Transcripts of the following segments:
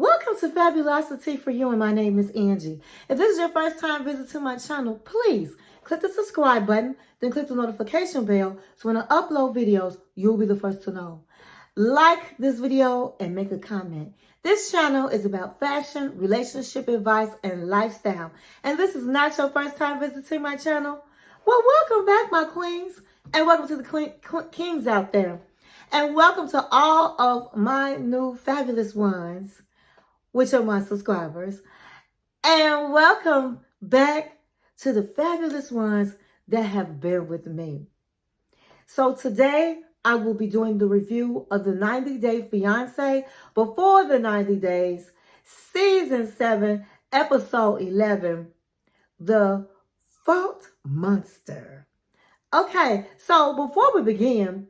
Welcome to Fabulosity For You, and my name is Angie. If this is your first time visiting my channel, please click the subscribe button, then click the notification bell so when I upload videos, you'll be the first to know. Like this video and make a comment. This channel is about fashion, relationship advice, and lifestyle. And this is not your first time visiting my channel? Well, welcome back, my queens, and welcome to the kings out there. And welcome to all of my new fabulous ones, which are my subscribers. And welcome back to the fabulous ones that have been with me. So today, I will be doing the review of the 90-Day Fiance Before the 90 Days, Season 7, Episode 11, The Fault Monster. Okay, so before we begin,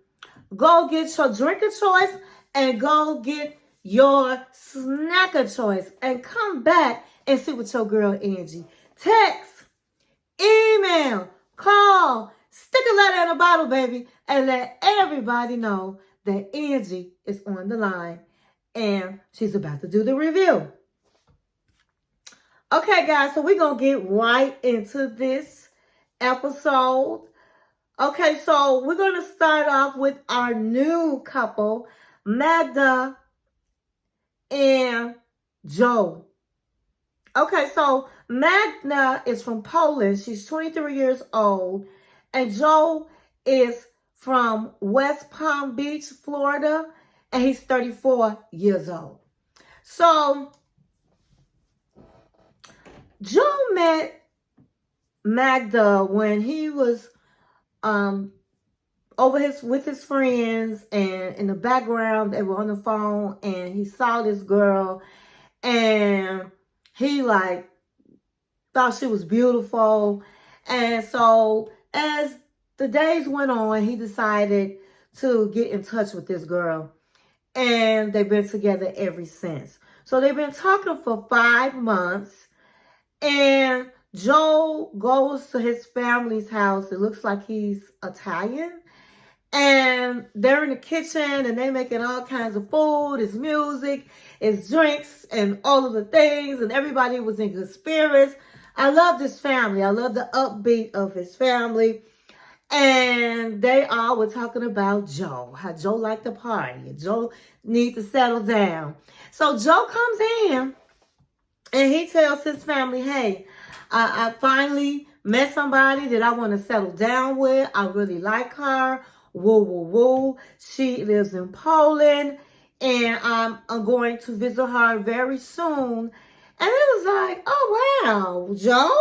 go get your drink of choice and go get your snack of choice and come back and sit with your girl Angie. Text, email, call, stick a letter in a bottle, baby, and let everybody know that Angie is on the line and she's about to do the review. Okay, guys, so we're going to get right into this episode. Okay, so we're going to start off with our new couple, Magda and Joe. Okay, so Magda is from Poland. She's 23 years old. And Joe is from West Palm Beach, Florida. And he's 34 years old. So Joe met Magda when he was with his friends, and in the background they were on the phone, and he saw this girl and he thought she was beautiful. And so as the days went on, he decided to get in touch with this girl, and they've been together ever since. So they've been talking for 5 months, and Joe goes to his family's house. It looks like he's Italian. And they're in the kitchen and they're making all kinds of food. It's music, it's drinks, and all of the things. And everybody was in good spirits. I love this family. I love the upbeat of his family. And they all were talking about Joe, how Joe liked to party. And Joe needs to settle down. So Joe comes in and he tells his family, hey, I finally met somebody that I want to settle down with. I really like her. Woo, woo, woo. She lives in Poland, and I'm going to visit her very soon. And it was like, oh, wow, Joe?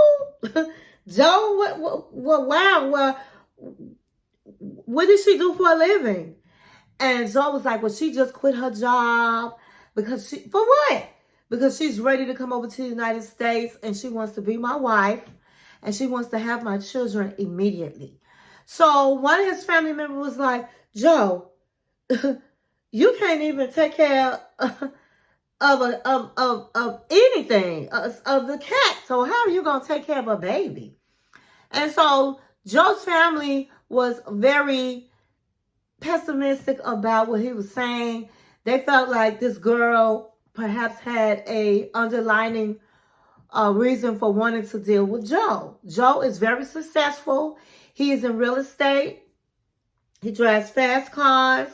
Joe, wow, what did she do for a living? And Joe was like, well, she just quit her job for what? Because she's ready to come over to the United States, and she wants to be my wife, and she wants to have my children immediately. So one of his family members was like, Joe, you can't even take care of anything, of the cat. So how are you going to take care of a baby? And so Joe's family was very pessimistic about what he was saying. They felt like this girl perhaps had a underlining reason for wanting to deal with Joe. Joe is very successful. He is in real estate. He drives fast cars.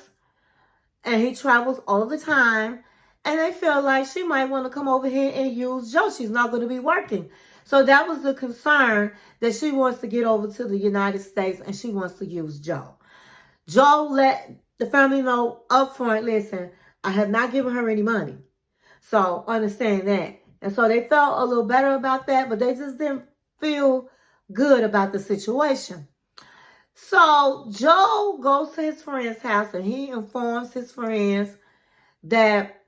And he travels all the time. And they feel like she might want to come over here and use Joe. She's not going to be working. So that was the concern, that she wants to get over to the United States and she wants to use Joe. Joe let the family know up front, listen, I have not given her any money. So understand that. And so they felt a little better about that, but they just didn't feel good about the situation. So Joe goes to his friend's house and he informs his friends that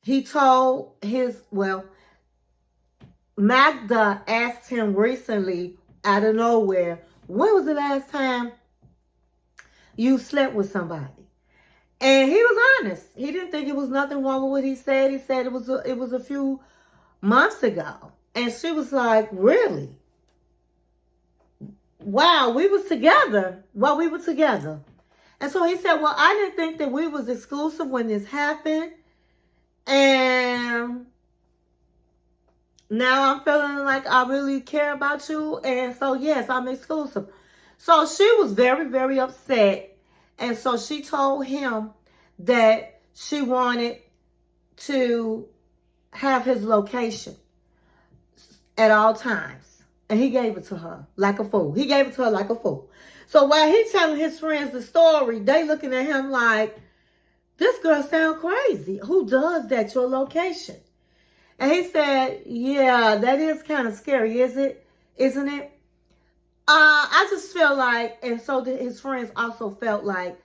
he told Magda asked him recently out of nowhere, when was the last time you slept with somebody? And he was honest. He didn't think it was nothing wrong with what he said. He said it was a few months ago. And she was like, really? Wow, we was together while we were together. And so he said, well, I didn't think that we was exclusive when this happened. And now I'm feeling like I really care about you. And so, yes, I'm exclusive. So she was very, very upset. And so she told him that she wanted to have his location at all times. And he gave it to her like a fool. He gave it to her like a fool. So while he's telling his friends the story, they looking at him like, this girl sound crazy. Who does that, your location? And he said, yeah, that is kind of scary, isn't it? I just feel like, and so his friends also felt like,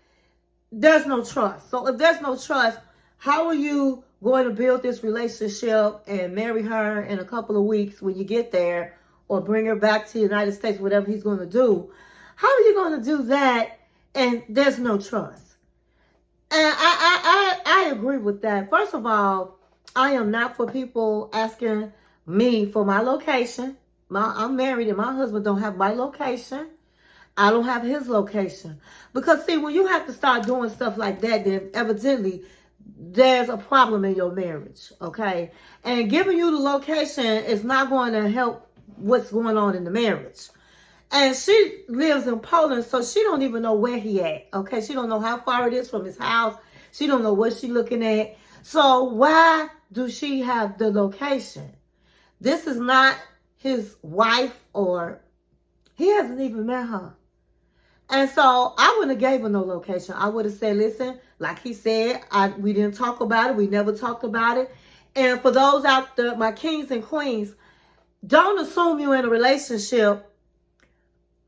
there's no trust. So if there's no trust, how are you going to build this relationship and marry her in a couple of weeks when you get there, or bring her back to the United States, whatever he's going to do? How are you going to do that and there's no trust? And I agree with that. First of all, I am not for people asking me for my location. I'm married and my husband don't have my location. I don't have his location. Because see, when you have to start doing stuff like that, then evidently there's a problem in your marriage, okay? And giving you the location is not going to help what's going on in the marriage. And she lives in Poland, so she don't even know where he at, okay? She don't know how far it is from his house. She don't know what she's looking at. So why do she have the location? This is not his wife, or he hasn't even met her. And so I wouldn't have gave her no location. I would have said, listen, like he said, we didn't talk about it. We never talked about it. And for those out there, my kings and queens, don't assume you're in a relationship,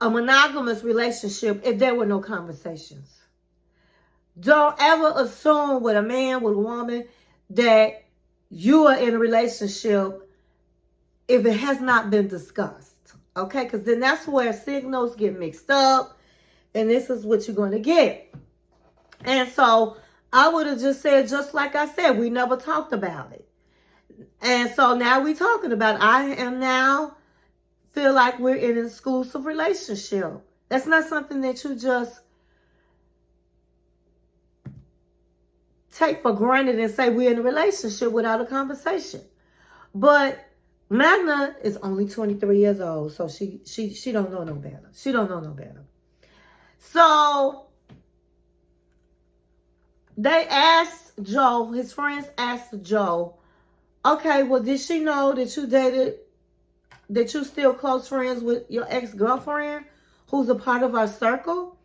a monogamous relationship, if there were no conversations. Don't ever assume with a man, with a woman, that you are in a relationship if it has not been discussed. Okay? Because then that's where signals get mixed up. And this is what you're going to get. And so I would have just said, just like I said, we never talked about it. And so now we're talking about it. I am now feel like we're in an exclusive relationship. That's not something that you just take for granted and say we're in a relationship without a conversation. But Magda is only 23 years old, so she don't know no better. She don't know no better. So they asked Joe, his friends asked Joe, okay, well, did she know that you dated, that you still close friends with your ex-girlfriend who's a part of our circle?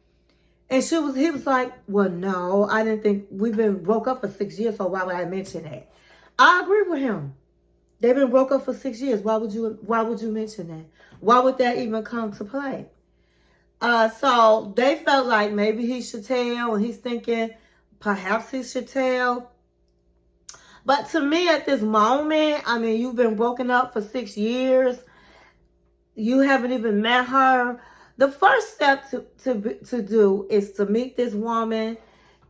And he was like, well, no, I didn't think, we've been broke up for 6 years, so why would I mention that? I agree with him. They've been broke up for 6 years. Why would you mention that? Why would that even come to play? So they felt like maybe he should tell, and he's thinking perhaps he should tell. But to me at this moment, I mean, you've been broken up for 6 years. You haven't even met her. The first step to do is to meet this woman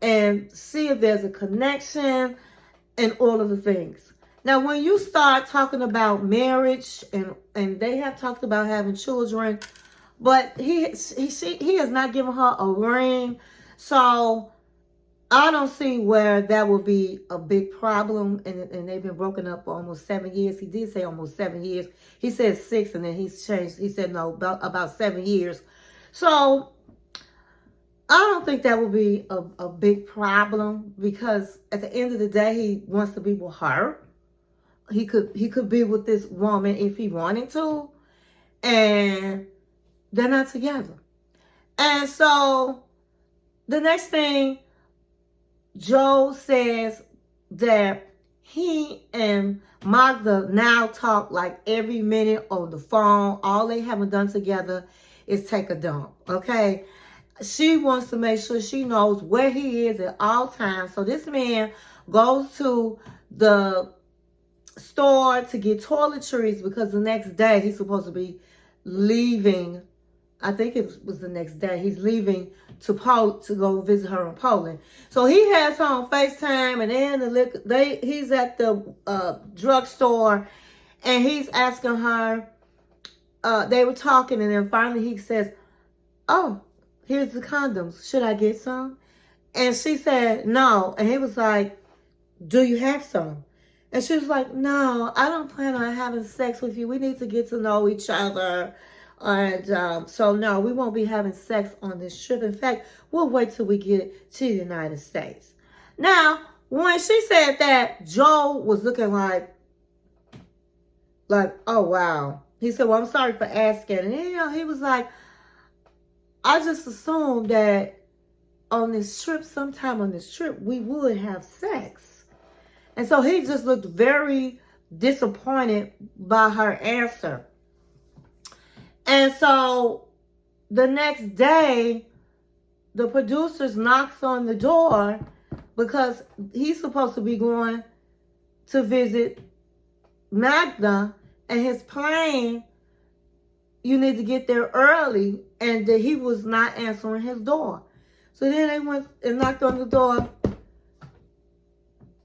and see if there's a connection and all of the things. Now, when you start talking about marriage, and they have talked about having children, but he has not given her a ring. So I don't see where that will be a big problem. And they've been broken up for almost 7 years. He did say almost 7 years. He said 6, and then he's changed. He said no, about 7 years. So I don't think that will be a big problem, because at the end of the day, he wants to be with her. He could be with this woman if he wanted to, and they're not together. And so the next thing, Joe says that he and Magda now talk like every minute on the phone. All they haven't done together is take a dump, okay? She wants to make sure she knows where he is at all times. So this man goes to the store to get toiletries, because the next day he's supposed to be leaving. I think it was the next day. He's leaving to go visit her in Poland. So he has her on FaceTime, and then he's at the drugstore, and he's asking her. They were talking, and then finally he says, "Oh, here's the condoms. Should I get some?" And she said, "No." And he was like, "Do you have some?" And she was like, no, I don't plan on having sex with you. We need to get to know each other. And so, no, we won't be having sex on this trip. In fact, we'll wait till we get to the United States. Now, when she said that, Joe was looking like, oh, wow. He said, well, I'm sorry for asking. And, he was like, I just assumed that on this trip, sometime on this trip, we would have sex. And so he just looked very disappointed by her answer. And so the next day, the producers knocks on the door because he's supposed to be going to visit Magda, and his plane, you need to get there early, and that he was not answering his door. So then they went and knocked on the door.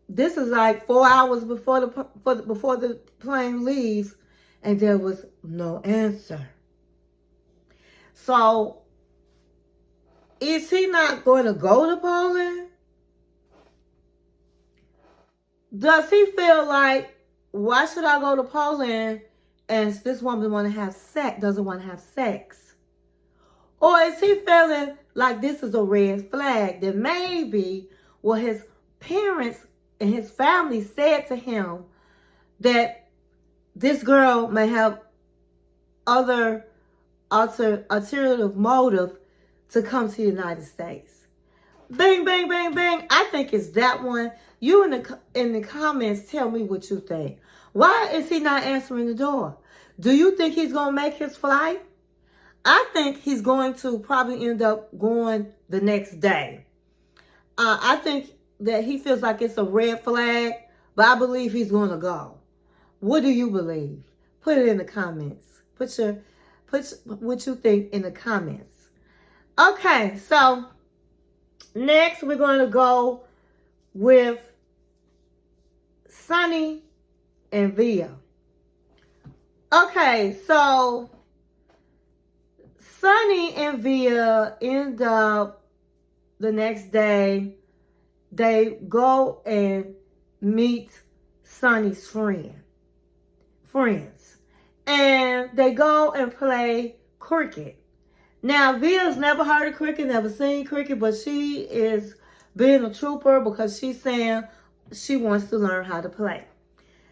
This is like 4 hours before the plane leaves, and there was no answer. So, is he not going to go to Poland? Does he feel like, why should I go to Poland and this woman doesn't want to have sex? Or is he feeling like this is a red flag that maybe what his parents and his family said to him, that this girl may have other alternative motive to come to the United States? Bang, bang, bang, bang. I think it's that one. You in the comments, tell me what you think. Why is he not answering the door? Do you think he's going to make his flight? I think he's going to probably end up going the next day. I think that he feels like it's a red flag, but I believe he's going to go. What do you believe? Put it in the comments. Put what you think in the comments. Okay, so next we're going to go with Sunny and Veah. Okay, so Sunny and Veah end up the next day. They go and meet Sunny's friends. And they go and play cricket. Now, Veah's never heard of cricket, never seen cricket, but she is being a trooper because she's saying she wants to learn how to play.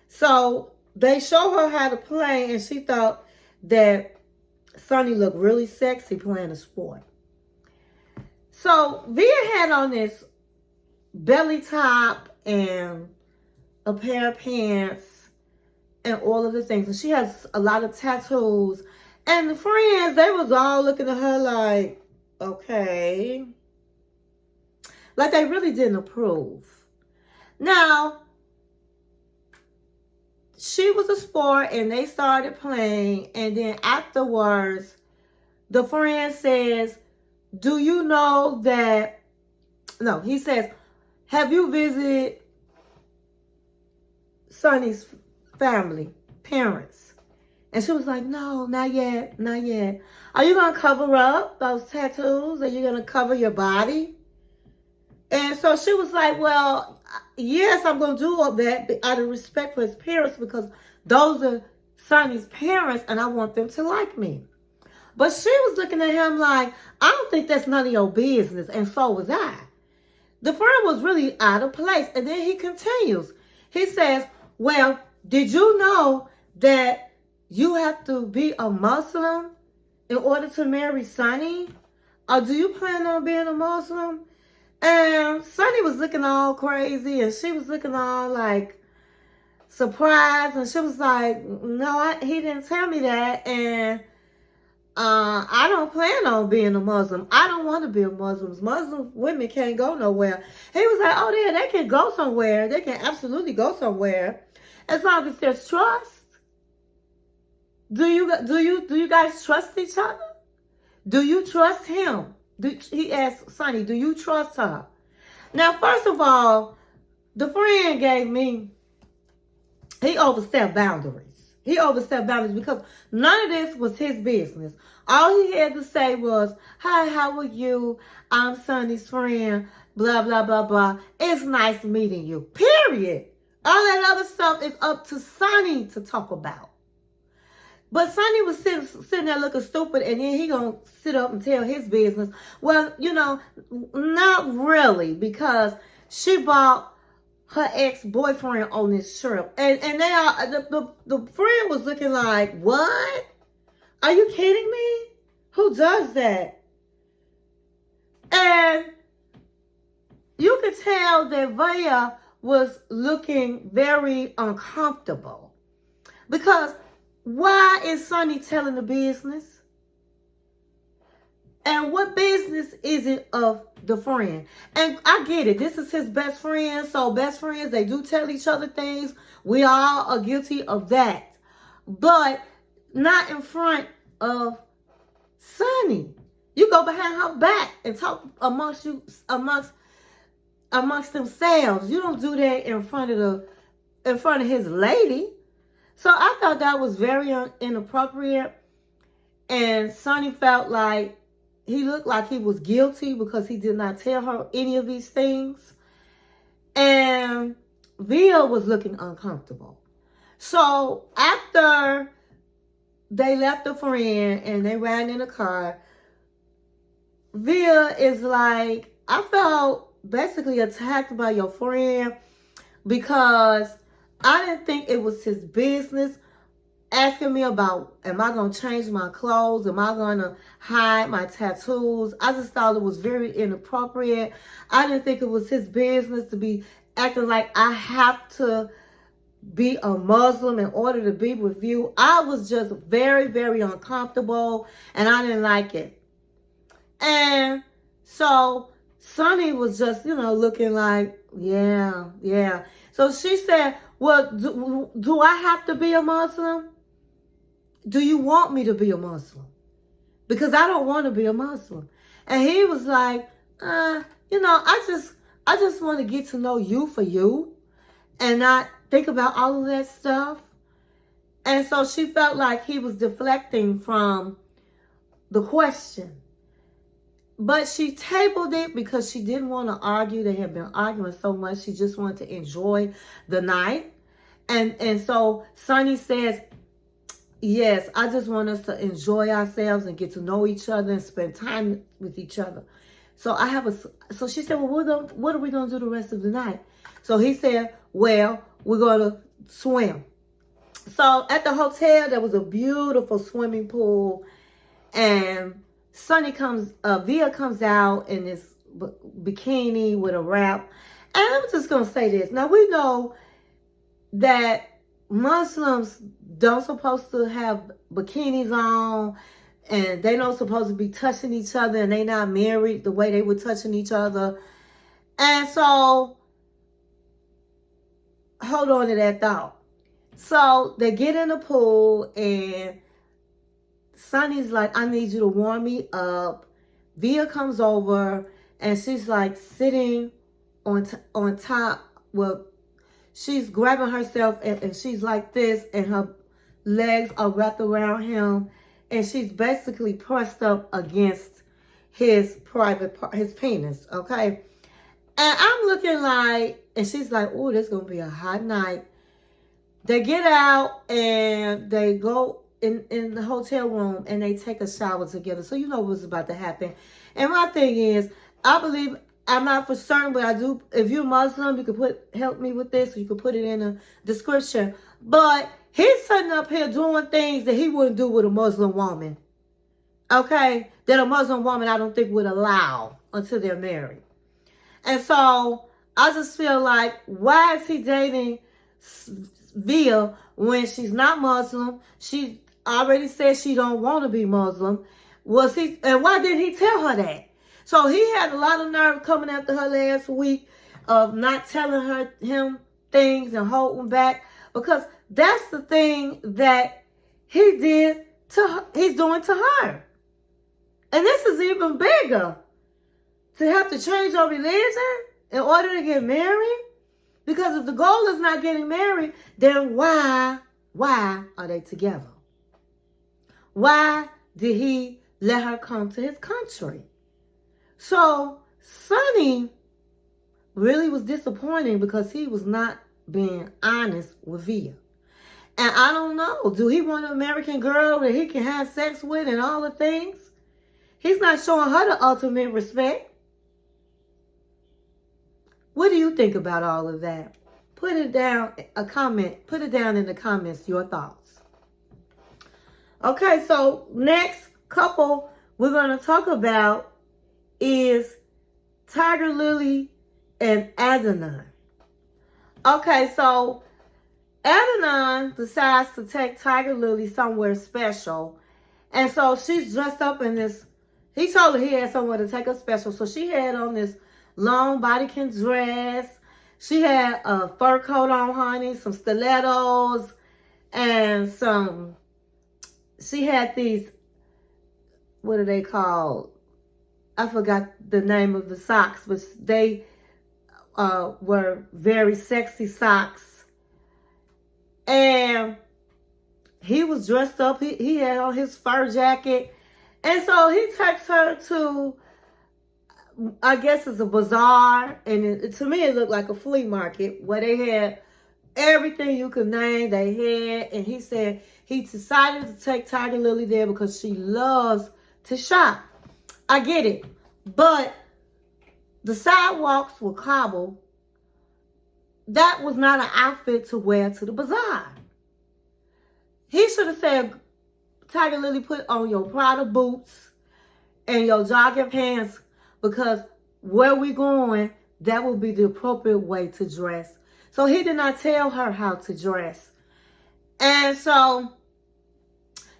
So they show her how to play, and she thought that Sunny looked really sexy playing a sport. So Veah had on this belly top and a pair of pants and all of the things. And she has a lot of tattoos. And the friends, they was all looking at her like, okay. Like they really didn't approve. Now, she was a sport and they started playing. And then afterwards, the friend says, do you know that, no, he says, have you visited Sunny's family, parents? And she was like, no, not yet, not yet. Are you going to cover up those tattoos? Are you going to cover your body? And so she was like, well, yes, I'm going to do all that out of respect for his parents because those are Sunny's parents and I want them to like me. But she was looking at him like, I don't think that's none of your business. And so was I. The friend was really out of place. And then he continues. He says, well, did you know that you have to be a Muslim in order to marry Sunny? Or do you plan on being a Muslim? And Sunny was looking all crazy. And she was looking all like surprised. And she was like, no, he didn't tell me that. And I don't plan on being a Muslim. I don't want to be a Muslim. Muslim women can't go nowhere. He was like, oh, yeah, they can go somewhere. They can absolutely go somewhere. As long as there's trust. Do you guys trust each other? Do you trust him? He asked Sunny, do you trust her? Now, first of all, the friend gave me, he overstepped boundaries. He overstepped boundaries because none of this was his business. All he had to say was, hi, how are you? I'm Sunny's friend, blah, blah, blah, blah. It's nice meeting you, period. All that other stuff is up to Sonny to talk about. But Sonny was sitting there looking stupid, and then he gonna sit up and tell his business. Well, not really, because she bought her ex-boyfriend on this trip, and they are the friend was looking like, what? Are you kidding me? Who does that? And you could tell that Veah was looking very uncomfortable, because why is Sonny telling the business? And what business is it of the friend? And I get it. This is his best friend. So best friends, they do tell each other things. We all are guilty of that. But not in front of Sonny. You go behind her back and talk amongst themselves. You don't do that in front of his lady. So I thought that was very inappropriate. And Sonny felt like he looked like he was guilty because he did not tell her any of these things. And Veah was looking uncomfortable. So after they left the friend and they ran in the car, Veah is like, I felt basically attacked by your friend because I didn't think it was his business asking me about, am I going to change my clothes? Am I going to hide my tattoos? I just thought it was very inappropriate. I didn't think it was his business to be acting like I have to be a Muslim in order to be with you. I was just very, very uncomfortable, and I didn't like it. And so Sonny was just, looking like, yeah. So she said, well, do I have to be a Muslim? Do you want me to be a Muslim? Because I don't want to be a Muslim. And he was like, I just want to get to know you for you and not think about all of that stuff. And so she felt like he was deflecting from the question. But she tabled it because she didn't want to argue. They had been arguing so much. She just wanted to enjoy the night. And so Sonny says, yes, I just want us to enjoy ourselves and get to know each other and spend time with each other. So she said, well, what are we going to do the rest of the night? So he said, well, we're going to swim. So at the hotel, there was a beautiful swimming pool, and Veah comes out in this bikini with a wrap. And I'm just going to say this. Now, we know that Muslims don't supposed to have bikinis on, and they don't supposed to be touching each other, and they not married the way they were touching each other. And so, hold on to that thought. So they get in the pool, and Sonny's like, I need you to warm me up. Veah comes over, and she's like sitting on top. Well, she's grabbing herself, and she's like this, and her legs are wrapped around him, and she's basically pressed up against his private part, his penis, okay? And I'm looking like, and she's like, oh, this is going to be a hot night. They get out, and they go in the hotel room, and they take a shower together. So you know what's about to happen. And my thing is, I believe, I'm not for certain, but I do. If you're Muslim, you can help me with this. You can put it in the description. But he's sitting up here doing things that he wouldn't do with a Muslim woman. Okay? That a Muslim woman, I don't think, would allow until they're married. And so I just feel like, why is he dating Veah when she's not Muslim? She already said she don't want to be Muslim. And why didn't he tell her that? So he had a lot of nerve coming after her last week of not telling him things and holding back, because that's the thing that he's doing to her. And this is even bigger. To have to change your religion in order to get married? Because if the goal is not getting married, then why are they together? Why did he let her come to his country? So Sonny really was disappointing because he was not being honest with Veah. And I don't know, do he want an American girl that he can have sex with and all the things? He's not showing her the ultimate respect. What do you think about all of that? Put it down, a comment. Put it down in the comments, your thoughts. Okay, so next couple we're going to talk about is Tigerlily and Adnan. Okay, so Adnan decides to take Tigerlily somewhere special. And so she's dressed up in this. He told her he had somewhere to take her special. So she had on this long bodycon dress. She had a fur coat on, honey, some stilettos, and she had these, what are they called? I forgot the name of the socks, but they were very sexy socks. And he was dressed up. He had on his fur jacket. And so he takes her to, I guess it's a bazaar. And to me, it looked like a flea market where they had everything you could name. They had. And he said he decided to take Tigerlily there because she loves to shop. I get it. But the sidewalks were cobble. That was not an outfit to wear to the bazaar. He should have said, Tigerlily, put on your Prada boots and your jogging pants, because where we going, that will be the appropriate way to dress. So he did not tell her how to dress. And so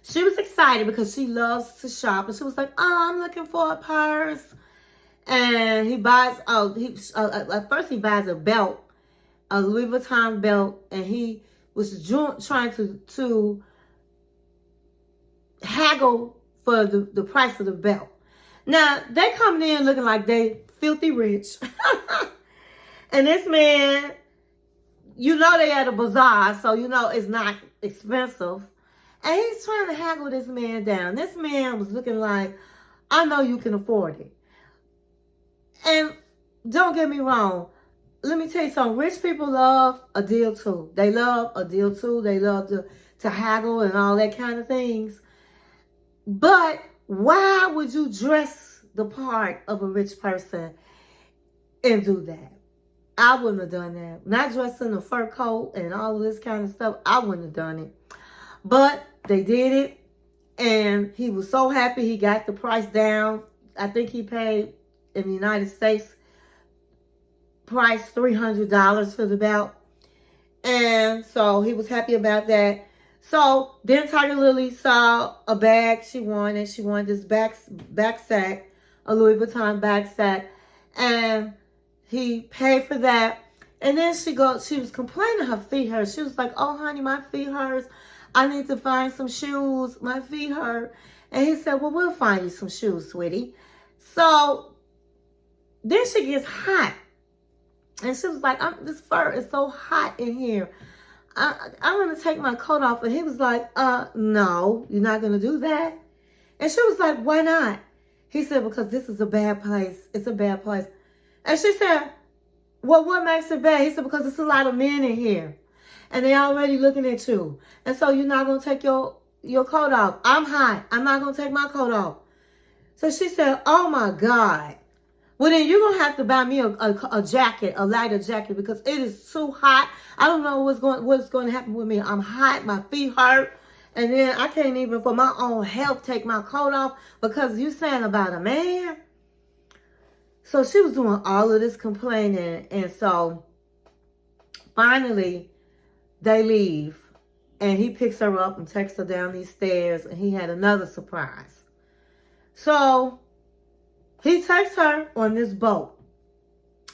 she was excited because she loves to shop. And she was like, oh, I'm looking for a purse. And he buys, at first he buys a belt, a Louis Vuitton belt. And he was trying to haggle for the price of the belt. Now, they coming in looking like they filthy rich. And this man, you know they at a bazaar, so you know it's not expensive. And he's trying to haggle this man down. This man was looking like, I know you can afford it. And don't get me wrong. Let me tell you something. Rich people love a deal too. They love a deal too. They love to haggle and all that kind of things. But why would you dress the part of a rich person and do that? I wouldn't have done that. Not dressed in a fur coat and all of this kind of stuff. I wouldn't have done it. But they did it. And he was so happy he got the price down. I think he paid in the United States price $300 for the belt. And so he was happy about that. So then Tigerlily saw a bag she wanted. She wanted this back sack, a Louis Vuitton bag sack. And he paid for that. And then she was complaining her feet hurt. She was like, oh, honey, my feet hurts. I need to find some shoes. My feet hurt. And he said, well, we'll find you some shoes, sweetie. So then she gets hot. And she was like, this fur is so hot in here. I'm going to take my coat off. And he was like, no, you're not going to do that. And she was like, why not? He said, because this is a bad place. It's a bad place. And she said, well, what makes it bad? He said, because there's a lot of men in here. And they already looking at you. And so you're not going to take your coat off. I'm hot. I'm not going to take my coat off. So she said, oh, my God. Well, then you're going to have to buy me a jacket, a lighter jacket, because it is too hot. I don't know what's going to happen with me. I'm hot. My feet hurt. And then I can't even, for my own health, take my coat off because you saying about a man. So she was doing all of this complaining. And so finally they leave. And he picks her up and takes her down these stairs. And he had another surprise. So he takes her on this boat.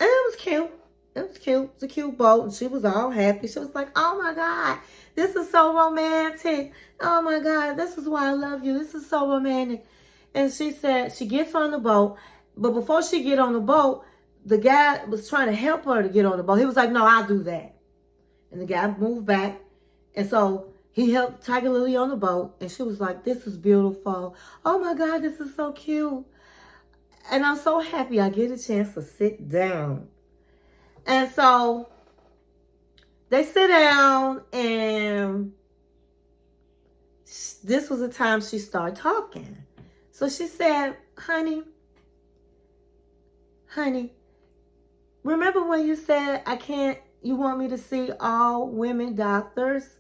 And it was cute. It was cute. It's a cute boat. And she was all happy. She was like, oh, my God. This is so romantic. Oh, my God. This is why I love you. This is so romantic. And she said she gets on the boat. But before she get on the boat, the guy was trying to help her to get on the boat. He was like, no, I'll do that. And the guy moved back. And so he helped Tigerlily on the boat. And she was like, this is beautiful. Oh, my God. This is so cute. And I'm so happy I get a chance to sit down. And so they sit down, and this was the time she started talking. So she said, honey, remember when you said you want me to see all women doctors?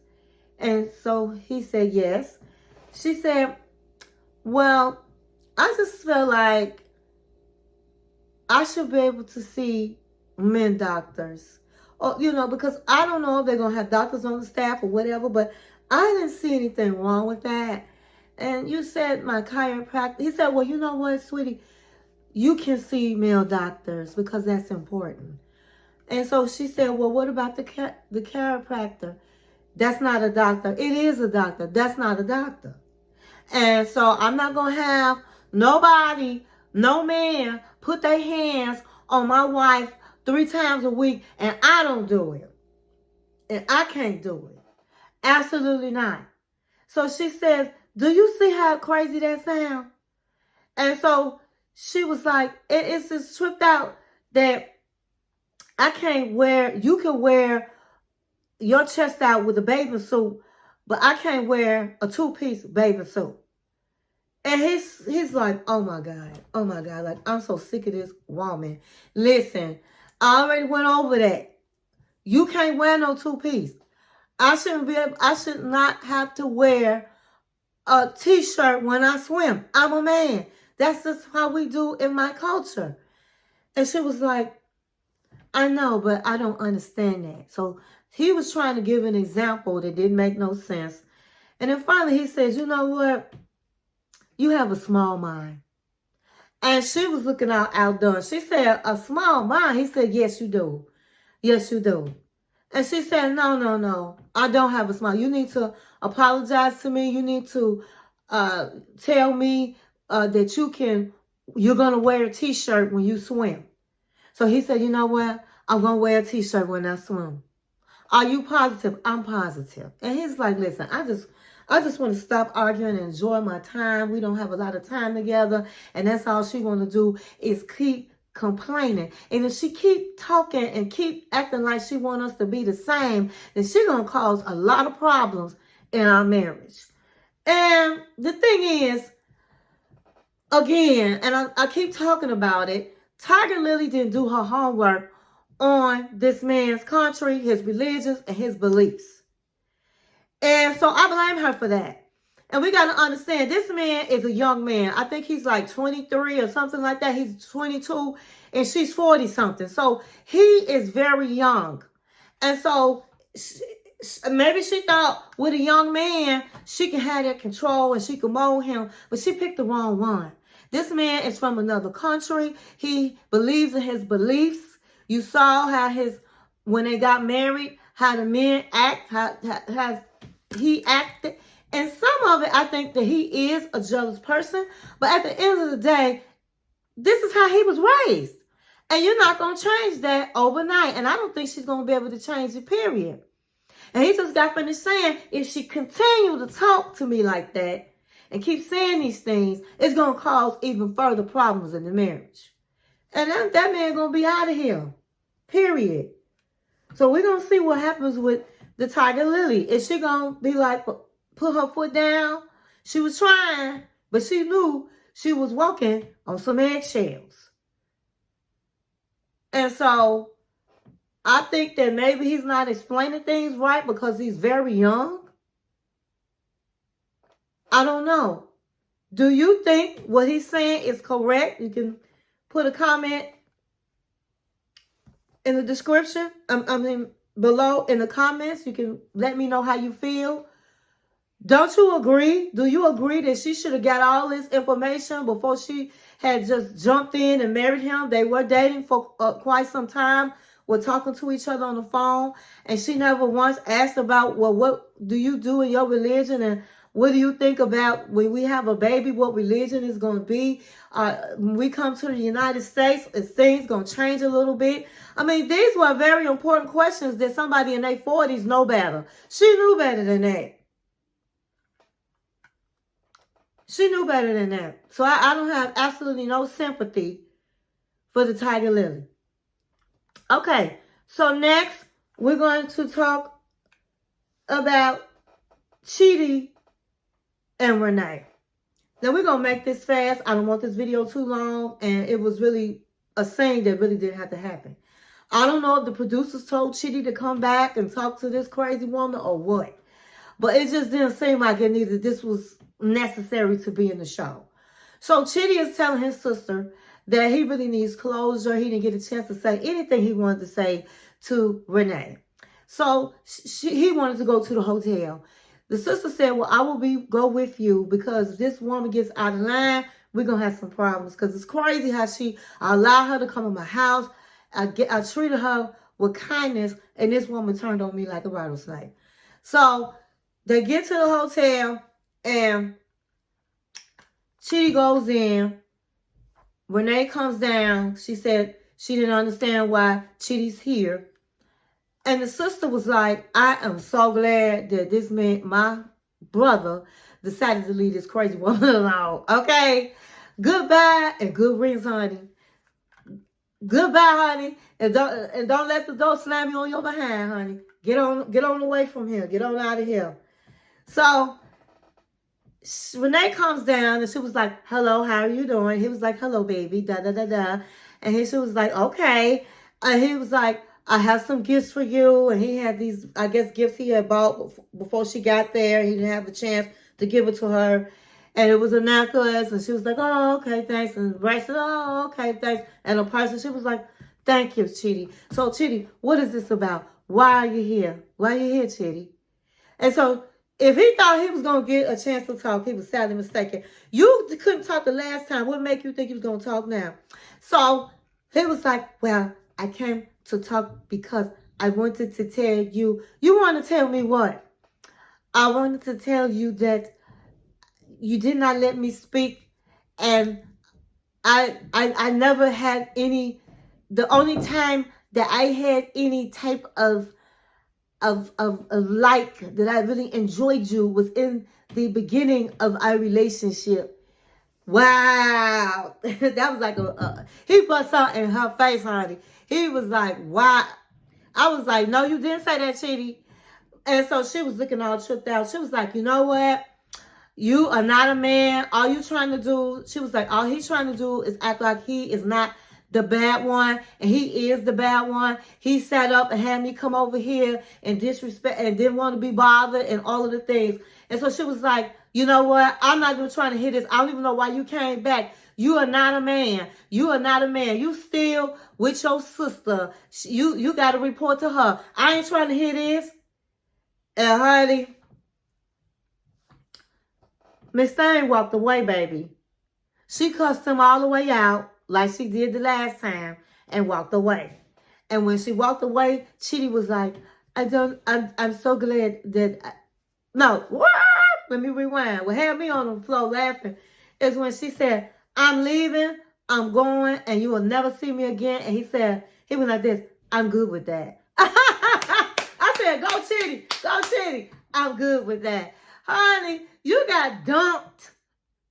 And so he said, yes. She said, well, I just feel like I should be able to see men doctors. Or, because I don't know if they're going to have doctors on the staff or whatever, but I didn't see anything wrong with that. And you said my chiropractor, he said, well, you know what, sweetie, you can see male doctors because that's important. And so she said, well, what about the chiropractor? That's not a doctor. It is a doctor. That's not a doctor. And so I'm not going to have nobody, no man, put their hands on my wife 3 times a week, and I don't do it. And I can't do it. Absolutely not. So she said, do you see how crazy that sounds? And so she was like, it's just tripped out that you can wear your chest out with a bathing suit, but I can't wear a 2-piece bathing suit. And he's like, oh my God, like, I'm so sick of this woman. Listen, I already went over that. You can't wear no 2-piece. I should not have to wear a t-shirt when I swim. I'm a man. That's just how we do in my culture. And she was like, I know, but I don't understand that. So he was trying to give an example that didn't make no sense. And then finally he says, you know what? You have a small mind. And she was looking outdone. She said, a small mind? He said, yes, you do. Yes, you do. And she said, no. I don't have a smile. You need to apologize to me. You need to tell me that you're going to wear a t-shirt when you swim. So he said, you know what? I'm going to wear a t-shirt when I swim. Are you positive? I'm positive. And he's like, listen, I just want to stop arguing and enjoy my time. We don't have a lot of time together. And that's all she want to do is keep complaining. And if she keep talking and keep acting like she want us to be the same, then she going to cause a lot of problems in our marriage. And the thing is, again, and I keep talking about it, Tigerlily didn't do her homework on this man's country, his religions, and his beliefs. And so I blame her for that. And we got to understand, this man is a young man. I think he's like 23 or something like that. He's 22 and she's 40 something. So he is very young. And so maybe she thought with a young man, she can have that control and she can mold him. But she picked the wrong one. This man is from another country. He believes in his beliefs. You saw how when they got married, how the men act, how he acted. And some of it, I think that he is a jealous person. But at the end of the day, this is how he was raised. And you're not going to change that overnight. And I don't think she's going to be able to change it, period. And he just got finished saying, if she continue to talk to me like that and keep saying these things, it's going to cause even further problems in the marriage. And that man going to be out of here, period. So we're going to see what happens with the Tigerlily. Is she going to be like, put her foot down? She was trying, but she knew she was walking on some eggshells. And so I think that maybe he's not explaining things right because he's very young. I don't know. Do you think what he's saying is correct? You can put a comment in the description. Below in the comments. You can let me know how you feel. Don't you agree? Do you agree that she should have got all this information before she had just jumped in and married him? They were dating for quite some time. Were talking to each other on the phone. And she never once asked about, well, what do you do in your religion? And what do you think about when we have a baby, what religion is going to be? When we come to the United States, is things going to change a little bit? I mean, these were very important questions that somebody in their 40s know better. She knew better than that. She knew better than that. So I don't have absolutely no sympathy for the Tigerlily. Okay, so next we're going to talk about Chidi and Renee. Now, we're going to make this fast. I don't want this video too long, and it was really a scene that really didn't have to happen. I don't know if the producers told Chidi to come back and talk to this crazy woman or what. But it just didn't seem like it needed. This was necessary to be in the show. So Chidi is telling his sister that he really needs closure. He didn't get a chance to say anything he wanted to say to Renee. So he wanted to go to the hotel. The sister said, well, I will go with you because if this woman gets out of line, we're going to have some problems. Because it's crazy how I allowed her to come to my house. I treated her with kindness, and this woman turned on me like a rattlesnake. So they get to the hotel, and Chidi goes in. Renee comes down. She said she didn't understand why Chidi's here. And the sister was like, I am so glad that this man, my brother, decided to leave this crazy woman alone. Okay? Goodbye and good riddance, honey. Goodbye, honey. And don't let the door slam you on your behind, honey. Get on away from here. Get on out of here. So Renee comes down and she was like, hello, how are you doing? He was like, hello, baby, da, da, da, da. And she was like, okay. And he was like, I have some gifts for you. And he had these, I guess, gifts he had bought before she got there. He didn't have a chance to give it to her. And it was a necklace. And she was like, oh, okay, thanks. And the bracelet, oh, okay, thanks. And a person, she was like, thank you, Chidi. So, Chidi, what is this about? Why are you here? Why are you here, Chidi? And so, if he thought he was going to get a chance to talk, he was sadly mistaken. You couldn't talk the last time. What make you think he was going to talk now? So, he was like, well, I came to talk because I wanted to tell you. You want to tell me what? I wanted to tell you that you did not let me speak. And I never had any, the only time that I had any type of like that I really enjoyed you was in the beginning of our relationship. Wow. That was like he put something in her face, honey. He was like, wow. I was like, no, you didn't say that, Chidi. And so she was looking all tripped out. She was like, you know what? You are not a man. All you trying to do, she was like, all he's trying to do is act like he is not the bad one, and he is the bad one. He sat up and had me come over here and disrespect and didn't want to be bothered and all of the things. And so she was like, you know what? I'm not even trying to hear this. I don't even know why you came back. You are not a man. You are not a man. You still with your sister. You got to report to her. I ain't trying to hear this. And honey, Miss Thing walked away, baby. She cussed him all the way out like she did the last time and walked away. And when she walked away, Chidi was like, I'm so glad that, no, what? Let me rewind. What had me on the floor laughing is when she said, I'm leaving, I'm going, and you will never see me again. And he was like this, I'm good with that. I said, go Chidi, I'm good with that. Honey, you got dumped.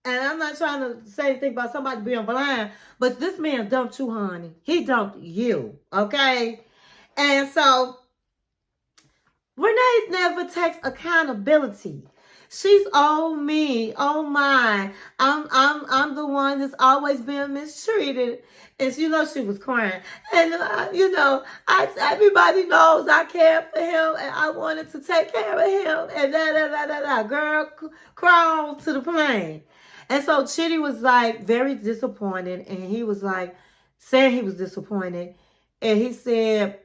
And I'm not trying to say anything about somebody being blind, but this man dumped you, honey. He dumped you, okay? And so, Renee never takes accountability. She's oh me, oh my. I'm the one that's always been mistreated. And she was crying. And everybody knows I cared for him and I wanted to take care of him. And girl, crawl to the plane. And so Chidi was like very disappointed, and he was like saying he was disappointed. And he said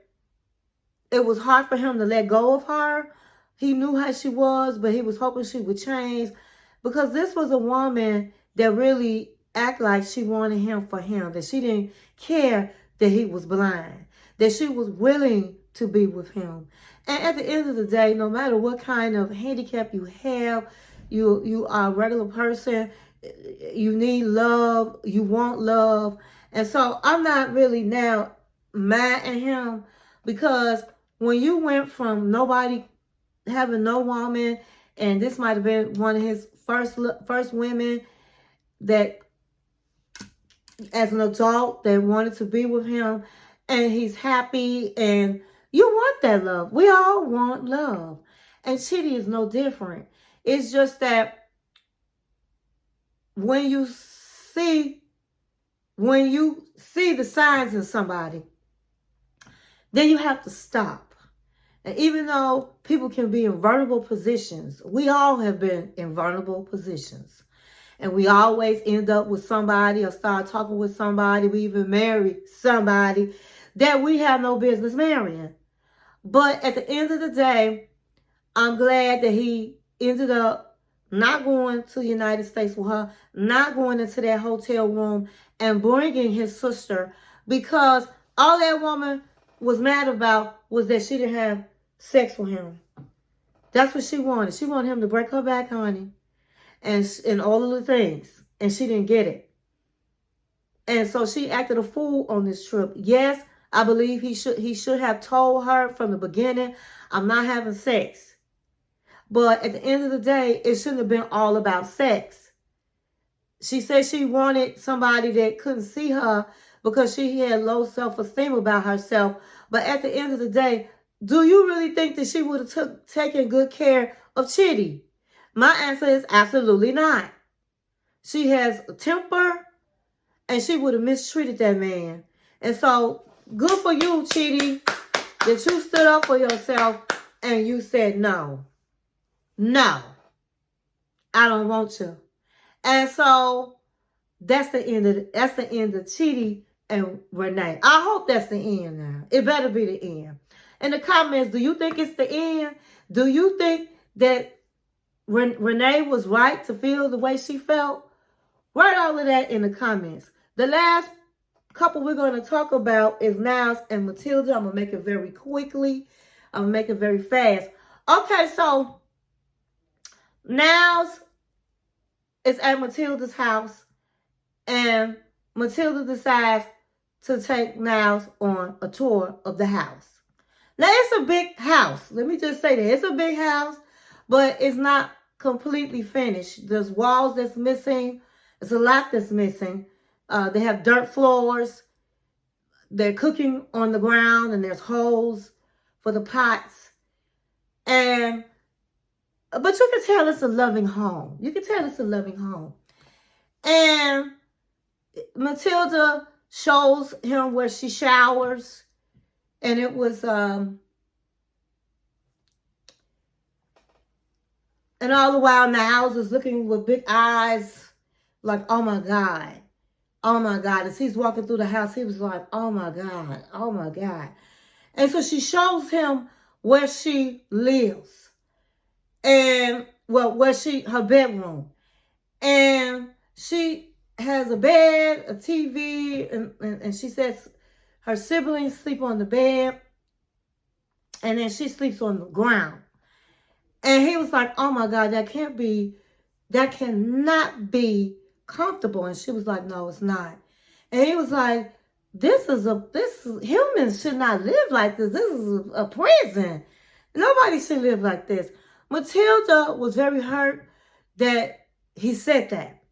it was hard for him to let go of her. He knew how she was, but he was hoping she would change because this was a woman that really acted like she wanted him for him, that she didn't care that he was blind, that she was willing to be with him. And at the end of the day, no matter what kind of handicap you have, you are a regular person, you need love, you want love. And so I'm not really now mad at him because when you went from nobody having no woman, and this might have been one of his first women that as an adult that wanted to be with him, and he's happy and You want that love. We all want love. And Chidi is no different. It's just that when you see the signs in somebody, then you have to stop. And even though people can be in vulnerable positions, we all have been in vulnerable positions. And we always end up with somebody or start talking with somebody. We even marry somebody that we have no business marrying. But at the end of the day, I'm glad that he ended up not going to the United States with her, not going into that hotel room and bringing his sister, because all that woman was mad about was that she didn't have sex with him. That's what she wanted. She wanted him to break her back, honey, and all of the things, and she didn't get it. And so she acted a fool on this trip. Yes, I believe he should have told her from the beginning, I'm not having sex. But at the end of the day, it shouldn't have been all about sex. She said she wanted somebody that couldn't see her because she had low self-esteem about herself. But at the end of the day, do you really think that she would have taken good care of Chidi? My answer is absolutely not. She has a temper, and she would have mistreated that man. And so, good for you, Chidi, that you stood up for yourself and you said no. No, I don't want you. And so that's the end of Chidi and Renee. I hope that's the end now. It better be the end. In the comments, do you think it's the end? Do you think that Renee was right to feel the way she felt? Write all of that in the comments. The last couple we're going to talk about is Niles and Matilda. I'm going to make it very quickly. I'm going to make it very fast. Okay, so Niles is at Matilda's house, and Matilda decides to take Niles on a tour of the house. Now, it's a big house. Let me just say that. It's a big house, but it's not completely finished. There's walls that's missing. There's a lot that's missing. They have dirt floors. They're cooking on the ground, and there's holes for the pots. But you can tell it's a loving home. You can tell it's a loving home. And Matilda shows him where she showers. And it was, and all the while Niles is looking with big eyes like, oh my God. Oh my God. As he's walking through the house, he was like, oh my God. Oh my God. And so she shows him where she lives. And, well, her bedroom. And she has a bed, a TV, and she says her siblings sleep on the bed. And then she sleeps on the ground. And he was like, oh my God, that cannot be comfortable. And she was like, no, it's not. And he was like, humans should not live like this. This is a prison. Nobody should live like this. Matilda was very hurt that he said that.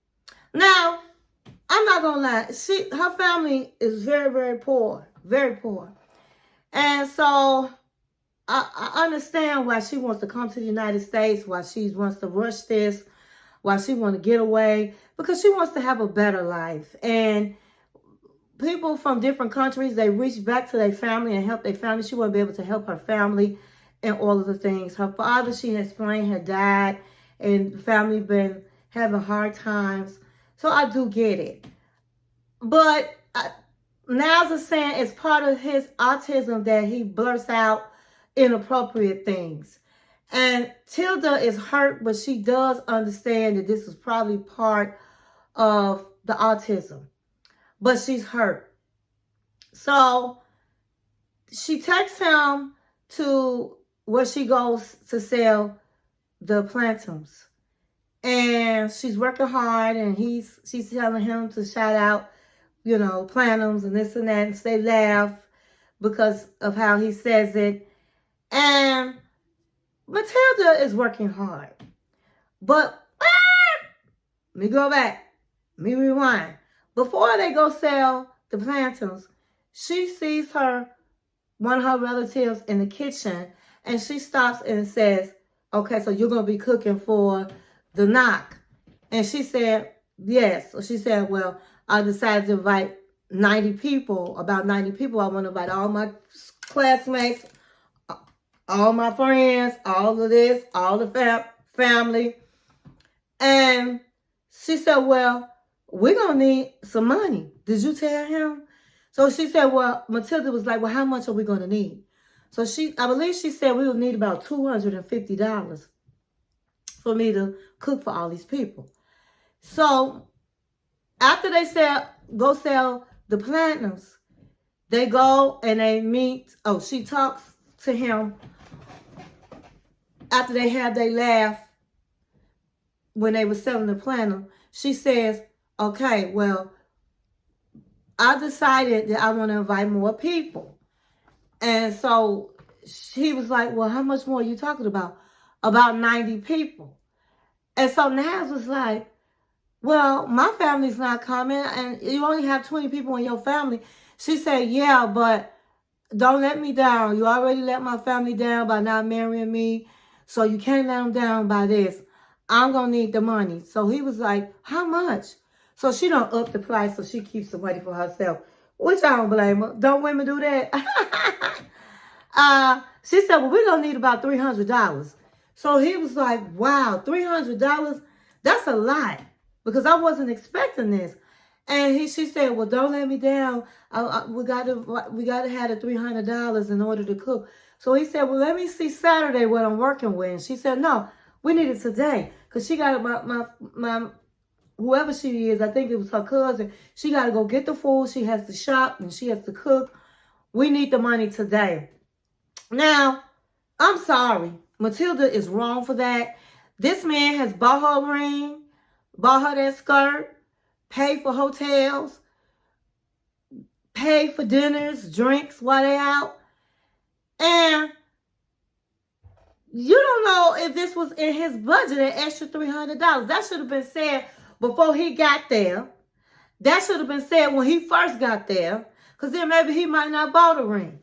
Now, I'm not going to lie. Her family is very, very poor. Very poor. And so I understand why she wants to come to the United States, why she wants to rush this, why she wants to get away, because she wants to have a better life. And people from different countries, they reach back to their family and help their family. She won't be able to help her family and all of the things. Her father, she explained, had died, and the family been having hard times. So I do get it. But Niles is saying it's part of his autism that he blurts out inappropriate things. And Tilda is hurt, but she does understand that this is probably part of the autism. But she's hurt. So she takes him to where she goes to sell the plantains. And she's working hard, and she's telling him to shout out, plantains and this and that, and they laugh because of how he says it. And Matilda is working hard. But, let me go back. Let me rewind. Before they go sell the plantains, she sees her one of her relatives in the kitchen, and she stops and says, okay, so you're going to be cooking for the knock. And she said, yes. So she said, well, I decided to invite 90 people, about 90 people. I want to invite all my classmates, all my friends, all of this, all the family. And she said, well, we're going to need some money. Did you tell him? So she said, well, Matilda was like, well, how much are we going to need? So I believe she said we will need about $250 for me to cook for all these people. So after they go sell the platinums, they go and they meet. Oh, she talks to him after they had their laugh when they were selling the platinum. She says, okay, well, I decided that I want to invite more people. And so he was like, well, how much more are you talking about? About 90 people. And so Niles was like, well, my family's not coming, and you only have 20 people in your family. She said, yeah, but don't let me down. You already let my family down by not marrying me, so you can't let them down by this. I'm going to need the money. So he was like, how much? So she don't up the price, so she keeps the money for herself, which I don't blame her. Don't women do that? She said, well, we're going to need about $300. So he was like, wow, $300? That's a lot, because I wasn't expecting this. And she said, well, don't let me down. We got to have the $300 in order to cook. So he said, well, let me see Saturday what I'm working with. And she said, no, we need it today. Because she got my whoever she is, I think it was her cousin. She got to go get the food. She has to shop and she has to cook. We need the money today. Now, I'm sorry. Matilda is wrong for that. This man has bought her a ring, bought her that skirt, paid for hotels, paid for dinners, drinks while they out. And you don't know if this was in his budget, an extra $300. That should have been said before he got there. That should have been said when he first got there, because then maybe he might not bought a ring.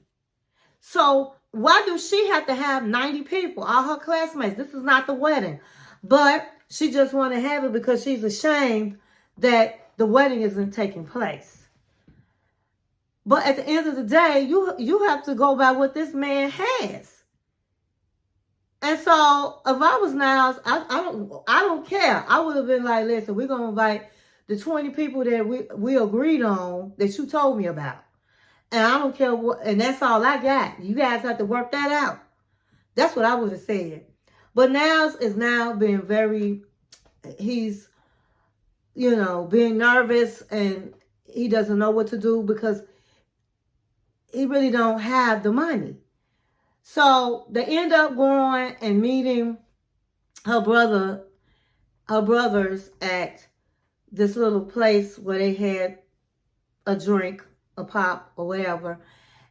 So why do she have to have 90 people, all her classmates? This is not the wedding. But she just want to have it because she's ashamed that the wedding isn't taking place. But at the end of the day, you have to go by what this man has. And so if I was Niles, I don't care. I would have been like, listen, we're going to invite the 20 people that we agreed on that you told me about. And I don't care what, and that's all I got. You guys have to work that out. That's what I would have said. But Niles is now being he's, being nervous, and he doesn't know what to do because he really don't have the money. So they end up going and meeting her brothers at this little place where they had a drink, a pop, or whatever.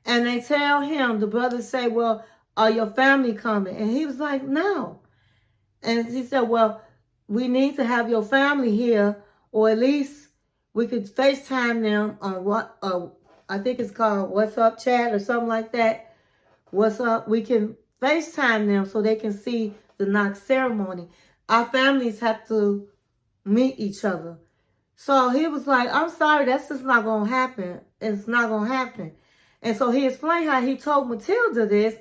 And they tell him, the brothers say, well, are your family coming? And he was like, no. And he said, well, we need to have your family here, or at least we could FaceTime them on I think it's called What's Up Chat or something like that. What's up? We can FaceTime them so they can see the knock ceremony. Our families have to meet each other. So he was like, I'm sorry, that's just not going to happen. It's not going to happen. And so he explained how he told Matilda this.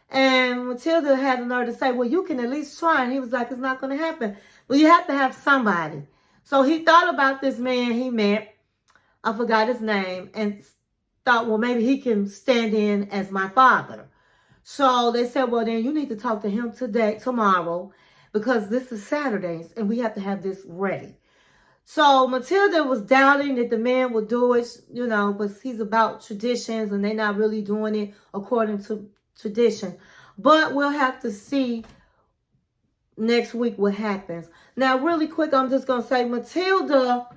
And Matilda had the nerve to say, well, you can at least try. And he was like, it's not going to happen. Well, you have to have somebody. So he thought about this man he met. I forgot his name. And thought, well, maybe he can stand in as my father. So they said, well, then you need to talk to him tomorrow, because this is Saturdays and we have to have this ready. So Matilda was doubting that the man would do it, but he's about traditions and they're not really doing it according to tradition. But we'll have to see next week what happens. Now, really quick, I'm just going to say Matilda,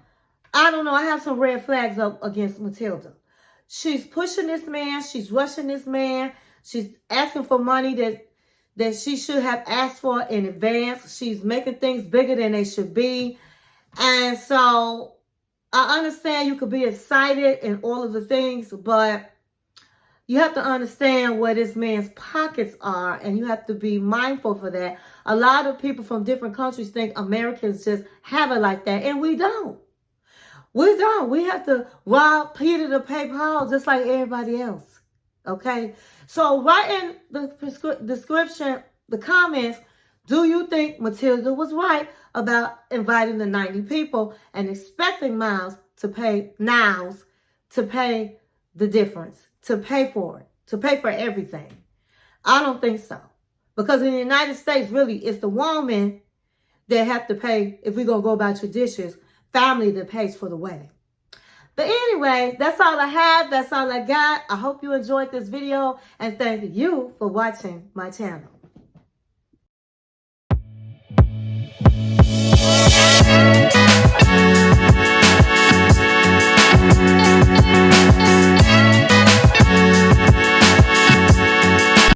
I don't know, I have some red flags up against Matilda. She's pushing this man. She's rushing this man. She's asking for money that she should have asked for in advance. She's making things bigger than they should be. And so I understand you could be excited and all of the things, but You have to understand where this man's pockets are, and you have to be mindful for that. A lot of people from different countries think Americans just have it like that, and we don't. We don't. We have to rob Peter to pay Paul just like everybody else. Okay? So write in the description, the comments, do you think Matilda was right about inviting the 90 people and expecting Niles to pay the difference, to pay for it, to pay for everything? I don't think so. Because in the United States, really, it's the woman that have to pay, if we're going to go by traditions, family that pays for the wedding. But anyway, that's all I have. That's all I got. I hope you enjoyed this video, and thank you for watching my channel.